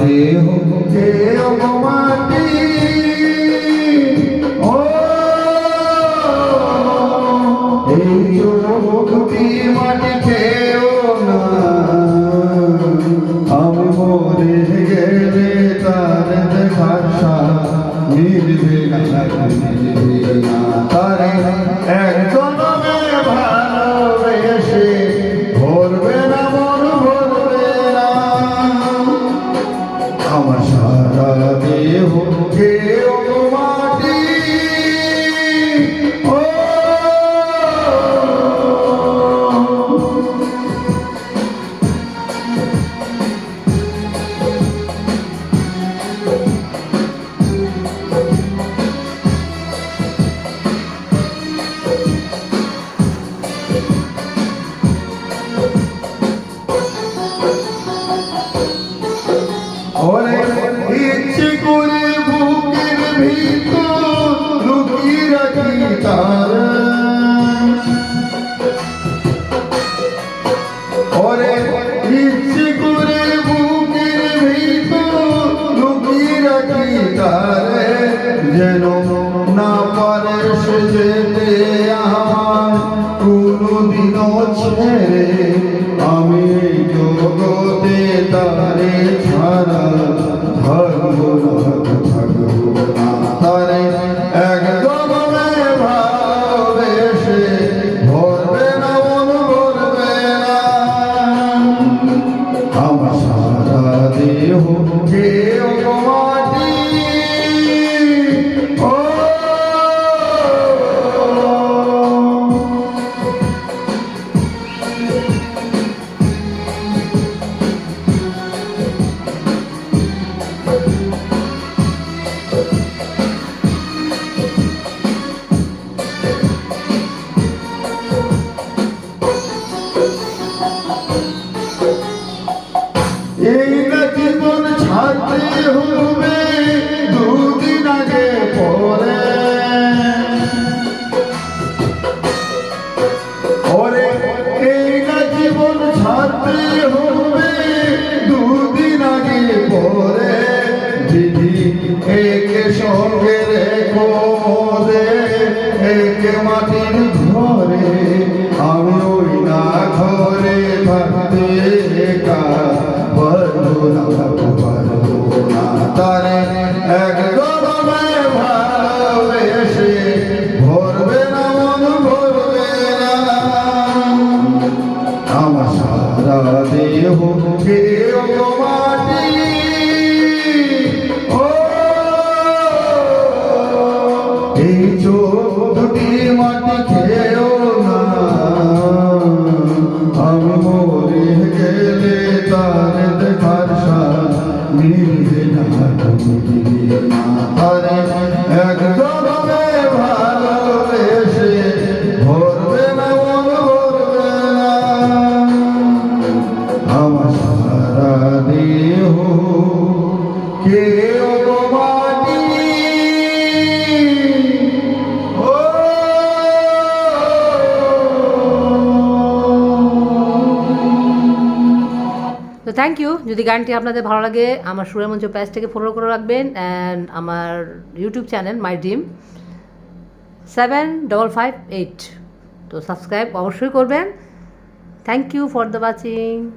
দেহ খেয়েও গো মাটি, ও এই চোখটি মাটি খেয়েও না, আমি মরে গেলে তার দেখার স্বাদ মিলবে না, মিলবে না। তারে এক জনমে ভালোবেসে ভরবে না মন, ভরবে না। আমার সারা দেহ খেয়েও গো মাটি, ও ওরে ইচ্ছে করে বুকের ভিতর লুকিয়ে রাখি তার, ওরে ইচ্ছে করে বুকের ভিতর লুকিয়ে রাখি তার, যেন না পারে সে যেতে আমার কোনদিনও ছেড়ে। আমি জগতে তারে ছাড়া থাকবো না, তারে একদম ভালোবেসে ভরবে না মন, ভরবে না। আমার সারা দেহ খেয়েও গো মাটি, ও এই না জীবন ছাড়তে হবে দুদিন আগে পরে, ওরে এই না জীবন ছাড়তে হবে দুদিন আগে পরে। দিদি একে সঙ্গে রেখো মোরে একে মাটির ঘরে, আমি ওই না ঘরে থাকতে একা পারবো না, পারবো না। তারে একদম ভালোবেসে ভরবে না মন, ভরবে না। আমার সারা দেহ খেয়েও গো মাটি, ও এই চোখ দুটি মাটি খেয়েও না, আমি মরে গেলে তার দেখার স্বাদ মিলবে না, মিলবে না। তারে একদম ভালোবেসে ভরবে না মন, ভরবে না। আমার সারা দেহ খেয়েও গো মাটি, ও তো থ্যাংক ইউ। যদি গানটি আপনাদের ভালো লাগে আমার সুরের মঞ্চ পেজটাকে ফলো করে রাখবেন, অ্যান্ড আমার ইউটিউব চ্যানেল মাই ড্রিম 7558, তো সাবস্ক্রাইব অবশ্যই করবেন। Thank you for the watching.